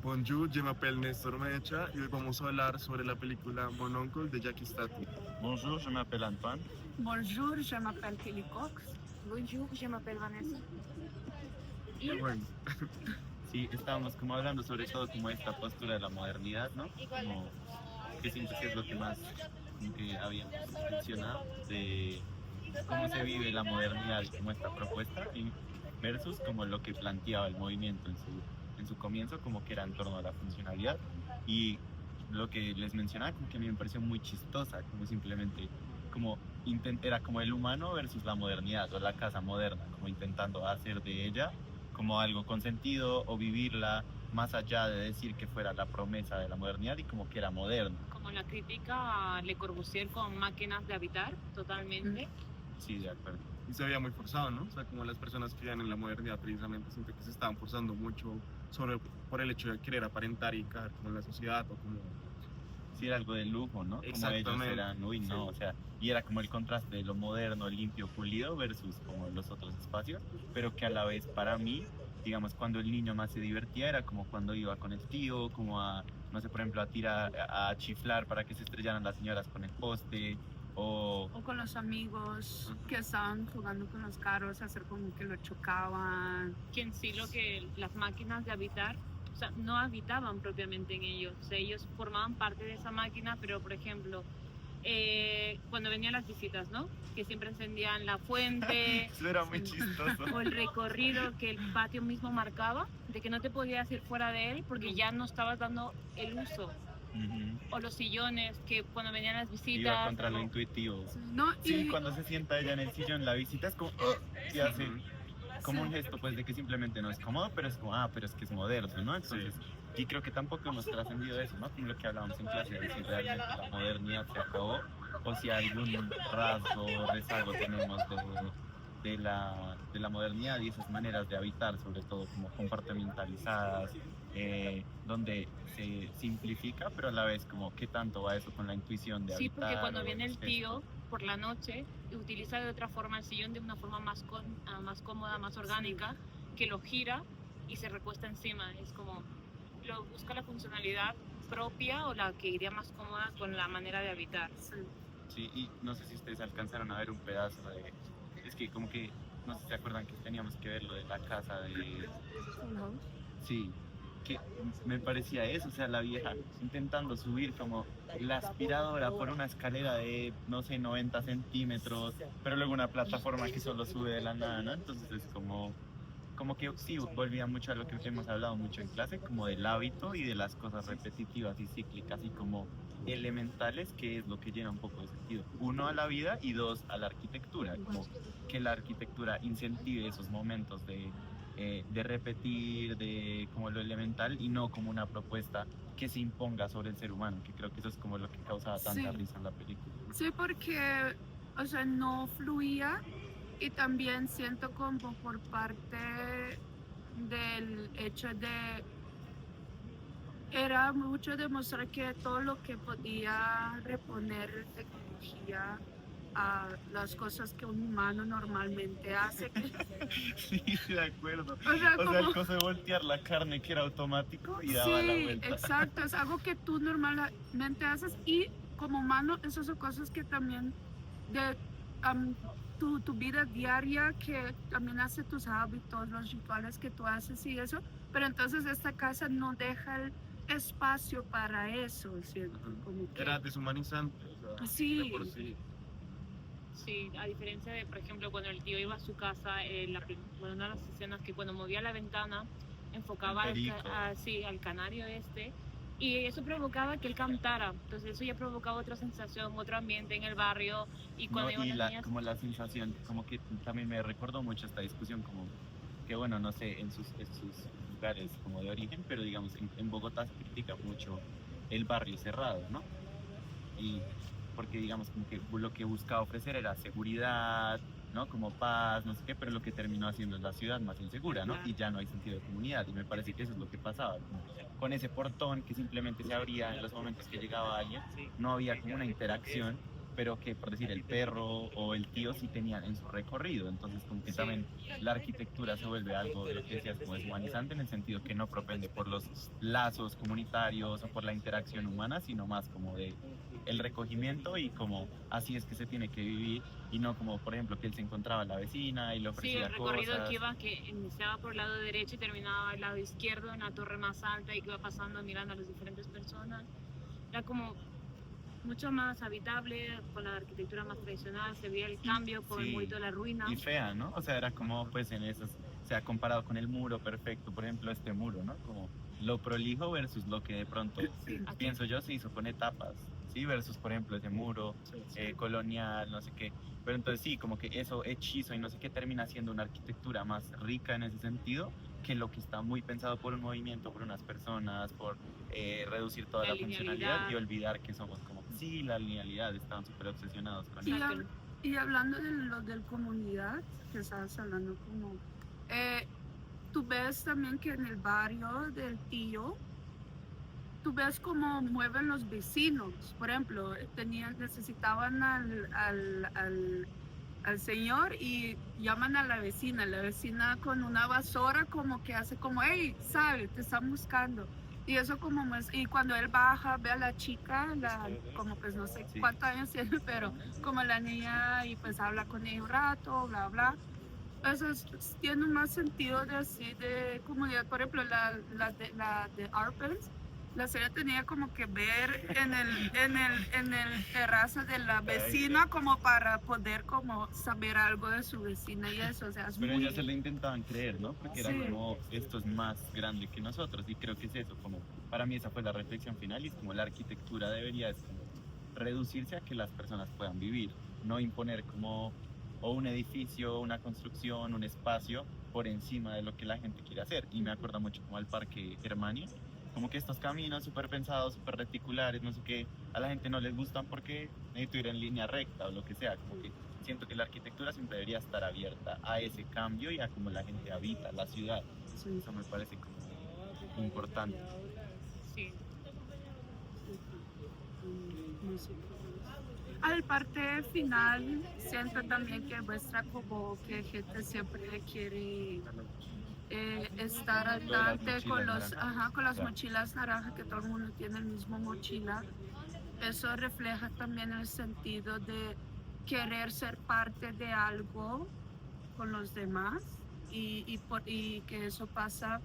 Bonjour, je m'appelle Nestor Mecha y hoy vamos a hablar sobre la película Mon Oncle de Jackie Stati. Bonjour, je m'appelle Antoine. Bonjour, je m'appelle Kelly Cox. Bonjour, je m'appelle Vanessa. Y bueno, Sí, estábamos como hablando sobre todo como esta postura de la modernidad, ¿no? Como que siento que es lo que más como que habíamos mencionado de cómo se vive la modernidad como esta propuesta versus como lo que planteaba el movimiento en su comienzo, como que era en torno a la funcionalidad y lo que les mencionaba como que a mí me pareció muy chistosa, como simplemente como era como el humano versus la modernidad o la casa moderna, como intentando hacer de ella como algo con sentido o vivirla más allá de decir que fuera la promesa de la modernidad y como que era moderno. Como la crítica a Le Corbusier con Máquinas de Habitar, totalmente. Sí, de acuerdo. y se veía muy forzado, ¿no? O sea, como las personas que vivían en la modernidad precisamente siento que se estaban forzando mucho por el hecho de querer aparentar y caer como en la sociedad o como... Sí, era algo de lujo, ¿no? Como ellos Exactamente. eran, uy, no, Sí. o sea, y era como el contraste de lo moderno, limpio, pulido versus como los otros espacios, pero que a la vez para mí, digamos, cuando el niño más se divertía era como cuando iba con el tío, como a, no sé, por ejemplo, a tirar, a chiflar para que se estrellaran las señoras con el poste, o O con los amigos que estaban jugando con los carros, hacer como que lo chocaban. Que en sí lo que las máquinas de habitar, o sea, no habitaban propiamente en ellos. O sea, ellos formaban parte de esa máquina, pero por ejemplo, cuando venían las visitas, ¿no? Que siempre encendían la fuente. eso era muy chistoso. O el recorrido que el patio mismo marcaba, de que no te podías ir fuera de él porque ya no estabas dando el uso. Ujú. O los sillones, que cuando venían las visitas... Iba contra lo intuitivo. No, Sí, cuando se sienta ella en el sillón, la visita es como, y hace como un gesto pues de que simplemente no es cómodo, pero es como, pero es que es moderno, ¿no? Entonces, y creo que tampoco hemos trascendido eso, ¿no? Como lo que hablábamos en clase, de si realmente la modernidad se acabó o si algún rasgo o rezago tenemos de la modernidad y esas maneras de habitar, sobre todo como compartimentalizadas, donde se simplifica, pero a la vez como qué tanto va eso con la intuición de Sí, habitar. porque cuando o viene el los tío gestos. por la noche, utiliza de otra forma el sillón de una forma más, más cómoda, más orgánica, que lo gira y se recuesta encima. Es como, busca la funcionalidad propia o la que iría más cómoda con la manera de habitar. Sí, y no sé si ustedes alcanzaron a ver un pedazo de... Es que como que, no sé si se acuerdan que teníamos que ver lo de la casa de... Sí, que me parecía eso, o sea, la vieja intentando subir como la aspiradora por una escalera de, no sé, 90 centímetros, pero luego una plataforma que solo sube de la nada, ¿no? Entonces es como que sí, volvía mucho a lo que hemos hablado mucho en clase, como del hábito y de las cosas repetitivas y cíclicas y como elementales, que es lo que llena un poco de sentido. Uno, a la vida y dos, a la arquitectura, como que la arquitectura incentive esos momentos de repetir, de como lo elemental y no como una propuesta que se imponga sobre el ser humano, que creo que eso es como lo que causaba tanta risa en la película. Sí, porque, o sea, no fluía y también siento como por parte del hecho de, era mucho demostrar que todo lo que podía reponer tecnología a las cosas que un humano normalmente hace. Sí, de acuerdo. O sea, O sea, el coso de voltear la carne que era automático y daba la sí, vuelta. exacto, es algo que tú normalmente haces y como humano esas son cosas que también de tu vida diaria que también hace tus hábitos, los rituales que tú haces y eso, pero entonces esta casa no deja el espacio para eso, ¿cierto? Como que, Era deshumanizante. O sea, Sí. de por sí. Sí, a diferencia de, por ejemplo, cuando el tío iba a su casa, bueno, una de las escenas que cuando movía la ventana, enfocaba sí, al canario este, y eso provocaba que él cantara. Entonces eso ya provocaba otra sensación, otro ambiente en el barrio. Y cuando No, iban las niñas... como la sensación, como que también me recordó mucho esta discusión, como que bueno, no sé, en sus lugares como de origen, pero digamos en Bogotá se critica mucho el barrio cerrado, ¿no? Y porque digamos como que lo que buscaba ofrecer era seguridad, ¿no? Como paz, no sé qué, pero lo que terminó haciendo es la ciudad más insegura, ¿no? Y ya no hay sentido de comunidad, y me parece que eso es lo que pasaba, como con ese portón que simplemente se abría en los momentos que llegaba alguien, no había como una interacción, pero que por decir el perro o el tío sí tenían en su recorrido, entonces como que también la arquitectura se vuelve algo de lo que decías como deshumanizante en el sentido que no propende por los lazos comunitarios o por la interacción humana, sino más como de el recogimiento y como así es que se tiene que vivir y no como por ejemplo que él se encontraba a la vecina y le Sí, ofrecía el recorrido cosas. que iba, que iniciaba por el lado derecho y terminaba al lado izquierdo en la torre más alta y que iba pasando mirando a las diferentes personas. Era como mucho más habitable, con la arquitectura más tradicional, se veía el cambio con el Sí. murito de la ruina. Y fea, ¿no? O sea, era como pues en esos, o sea, comparado con el muro perfecto, por ejemplo, este muro, ¿no? Como lo prolijo versus lo que de pronto, pienso yo, se hizo con etapas, ¿sí? Versus, por ejemplo, ese muro colonial, no sé qué. Pero entonces sí, como que eso hechizo y no sé qué termina siendo una arquitectura más rica en ese sentido que lo que está muy pensado por un movimiento, por unas personas, por reducir toda La la funcionalidad linealidad. y olvidar que somos como, sí, la linealidad, estaban súper obsesionados con Y, eso. hab- y hablando de lo del comunidad, que estabas hablando como, tú ves también que en el barrio del tío, tú ves cómo mueven los vecinos. Por ejemplo, necesitaban al señor y llaman a la vecina con una vasora como que hace como, hey, sale, te están buscando. Y eso como y cuando él baja, ve a la chica, como pues no sé Sí. cuántos años tiene, pero como la niña y pues habla con ella un rato, bla, bla. Eso tiene más sentido de así, de comunidad. Por ejemplo, la de Arpens, la serie tenía como que ver en el terraza de la vecina como para poder como saber algo de su vecina y eso, o sea, es Pero muy... ellas se lo intentaban creer, ¿no? Porque era Sí. como, esto es más grande que nosotros, y creo que es eso, como, para mí esa fue la reflexión final, y es como la arquitectura debería es como reducirse a que las personas puedan vivir, no imponer como o un edificio, una construcción, un espacio por encima de lo que la gente quiere hacer. Y me acuerda mucho como al Parque Germania, como que estos caminos súper pensados, súper reticulares, no sé qué, a la gente no les gustan porque necesito ir en línea recta o lo que sea, como que siento que la arquitectura siempre debería estar abierta a ese cambio y a cómo la gente habita la ciudad. Sí. Eso me parece como importante. Sí. No sé qué más. Al parte final, siento también que muestra como que gente siempre quiere estar al Lo de las tanto con mochilas naranjas. con las Claro. mochilas naranjas, que todo el mundo tiene el mismo mochila. Eso refleja también el sentido de querer ser parte de algo con los demás y que eso pasa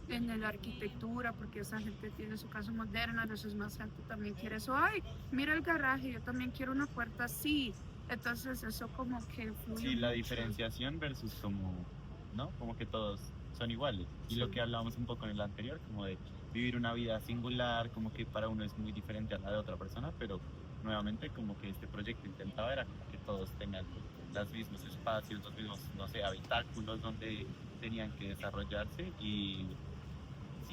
en la arquitectura, porque esa gente tiene su casa moderna, entonces más gente también quiere eso. Ay, mira el garaje, yo también quiero una puerta así. Entonces eso como que influye Sí, la mucho. diferenciación versus como, ¿no? Como que todos son iguales. Y lo Sí. que hablábamos un poco en el anterior, como de vivir una vida singular, como que para uno es muy diferente a la de otra persona, pero nuevamente como que este proyecto intentaba era como que todos tengan los mismos espacios, los mismos, no sé, habitáculos donde tenían que desarrollarse y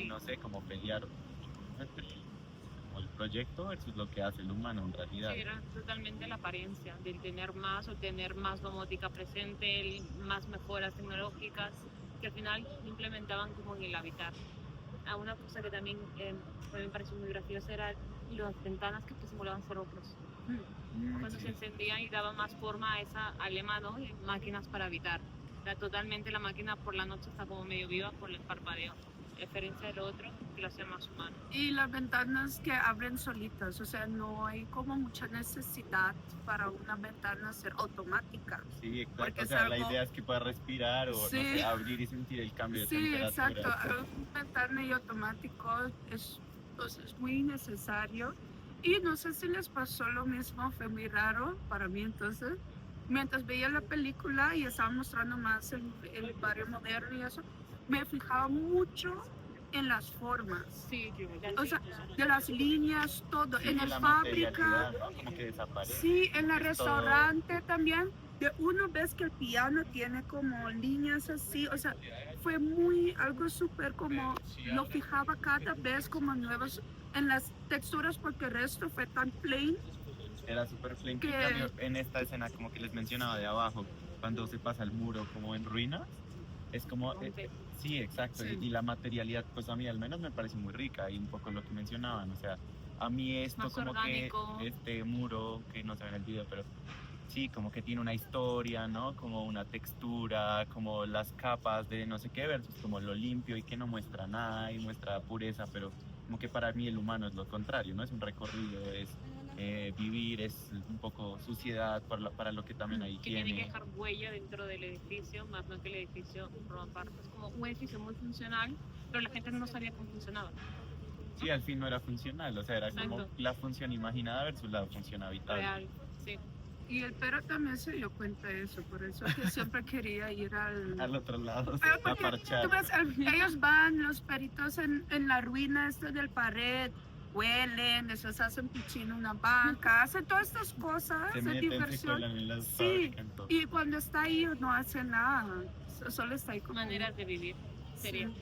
no sé, como pelear como el proyecto versus lo que hace el humano en realidad. Sí, era totalmente la apariencia del tener más o tener más domótica presente, más mejoras tecnológicas que al final implementaban como en el habitar. Una cosa que también me pareció muy graciosa era las ventanas que simulaban ser otros. Cuando se encendían y daban más forma a esa alema, ¿no? De máquinas para habitar. Era totalmente la máquina por la noche está como medio viva por el parpadeo. A diferencia del otro, que lo hace más humano. Y las ventanas que abren solitas, o sea, no hay como mucha necesidad para una ventana ser automática. Sí, exacto. Porque O es sea, la algo- idea es que pueda respirar o Sí. no sé, abrir y sentir el cambio de Sí, temperatura. exacto. Un ventana y automático pues, es muy necesario. Y no sé si les pasó lo mismo, fue muy raro para mí entonces. Mientras veía la película y estaban mostrando más el barrio moderno y eso, me fijaba mucho en las formas. Sí, O sea, de las líneas, todo. Sí, en el la fábrica, materialidad, ¿no? Como que desaparece. sí, en el Es todo- restaurante también. De uno ves que el piano tiene como líneas así, o sea, fue algo súper como, lo fijaba cada vez como nuevos en las texturas porque el resto fue tan plain. Era súper plain. Que- En cambio, en esta escena, como que les mencionaba de abajo, cuando se pasa el muro como en ruinas, Es como, sí, exacto, Sí. y la materialidad, pues a mí al menos me parece muy rica, y un poco lo que mencionaban, o sea, a mí esto Más como orgánico. que este muro, que no se ve en el video, pero sí, como que tiene una historia, ¿no? Como una textura, como las capas de no sé qué, versus como lo limpio y que no muestra nada y muestra pureza, pero como que para mí el humano es lo contrario, ¿no? Es un recorrido, es vivir, es un poco suciedad para lo que también hay Que tiene que higiene. dejar huella dentro del edificio, más no que el edificio forma parte. Es como un edificio muy funcional, pero la gente no sabía cómo funcionaba. Sí, al fin no era funcional, o sea, era como Exacto. la función imaginada versus la función habitable. Real, sí. Y el perro también se dio cuenta de eso, por eso que siempre quería ir al... Al otro lado, Pero a porque parchar. tú ves, ellos van, los peritos en la ruina esta del pared, huelen, después hacen pichín en una banca, hacen todas estas cosas Se de meten, se diversión. cuelan en las Sí, fabrican todo. y cuando está ahí no hace nada, solo está ahí como... Maneras de vivir, sería. Sí.